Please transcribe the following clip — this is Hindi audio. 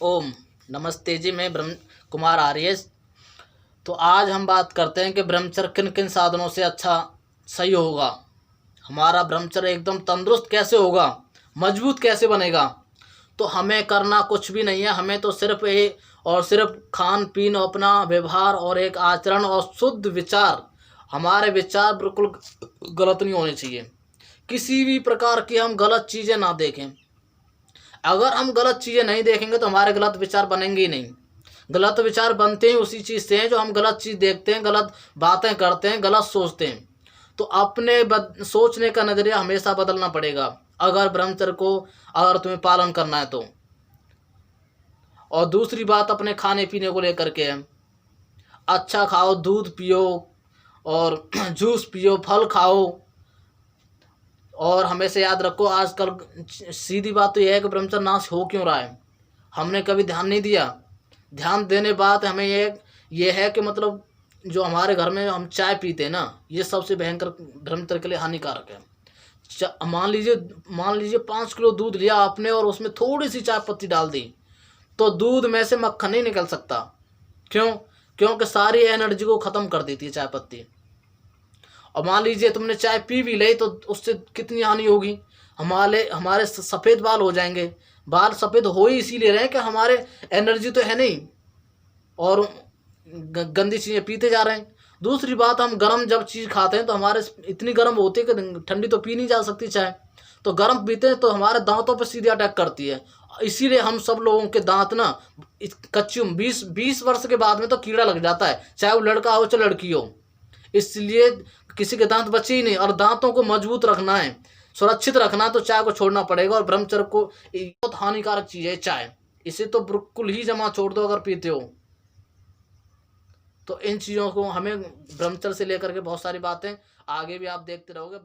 ओम नमस्ते जी। मैं ब्रह्म कुमार आर्य। तो आज हम बात करते हैं कि ब्रह्मचर्य किन किन साधनों से अच्छा सही होगा। हमारा ब्रह्मचर्य एकदम तंदुरुस्त कैसे होगा, मजबूत कैसे बनेगा। तो हमें करना कुछ भी नहीं है, हमें तो सिर्फ ये और सिर्फ खान पीन, अपना व्यवहार और एक आचरण और शुद्ध विचार। हमारे विचार बिल्कुल गलत नहीं होने चाहिए। किसी भी प्रकार की हम गलत चीज़ें ना देखें। अगर हम गलत चीज़ें नहीं देखेंगे तो हमारे गलत विचार बनेंगे ही नहीं। गलत विचार बनते ही उसी चीज़ से हैं जो हम गलत चीज़ देखते हैं, गलत बातें करते हैं, गलत सोचते हैं। तो अपने सोचने का नज़रिया हमेशा बदलना पड़ेगा अगर ब्रह्मचर्य को अगर तुम्हें पालन करना है तो। और दूसरी बात अपने खाने पीने को लेकर के है, अच्छा खाओ, दूध पियो और जूस पियो, फल खाओ। और हमेशा याद रखो, आजकल सीधी बात तो यह है कि ब्रह्मचर्य नाश हो क्यों रहा है, हमने कभी ध्यान नहीं दिया। ध्यान देने बाद हमें ये है कि मतलब जो हमारे घर में हम चाय पीते हैं ना, ये सबसे भयंकर ब्रह्मचर्य के लिए हानिकारक है। मान लीजिए 5 किलो दूध लिया आपने और उसमें थोड़ी सी चाय पत्ती डाल दी, तो दूध में से मक्खन नहीं निकल सकता। क्यों? क्योंकि सारी एनर्जी को ख़त्म कर देती है चाय पत्ती। और मान लीजिए तुमने चाय पी भी ली तो उससे कितनी हानि होगी। हमारे हमारे सफ़ेद बाल हो जाएंगे। बाल सफ़ेद हो ही इसीलिए रहे कि हमारे एनर्जी तो है नहीं और गंदी चीज़ें पीते जा रहे हैं। दूसरी बात, हम गर्म जब चीज़ खाते हैं तो हमारे इतनी गर्म होती है कि ठंडी तो पी नहीं जा सकती चाय। तो गर्म पीते हैं तो हमारे दांतों पर सीधे अटैक करती है। इसीलिए हम सब लोगों के दांत ना कच्ची 20 वर्ष के बाद में तो कीड़ा लग जाता है, चाहे वो लड़का हो चाहे लड़की हो। इसलिए किसी के दांत बचे ही नहीं। और दांतों को मजबूत रखना है, सुरक्षित रखना, तो चाय को छोड़ना पड़ेगा। और ब्रह्मचर्य को बहुत हानिकारक चीज़ है चाय, इसे तो बिल्कुल ही जमा छोड़ दो अगर पीते हो। तो इन चीज़ों को हमें ब्रह्मचर्य से लेकर के बहुत सारी बातें आगे भी आप देखते रहोगे।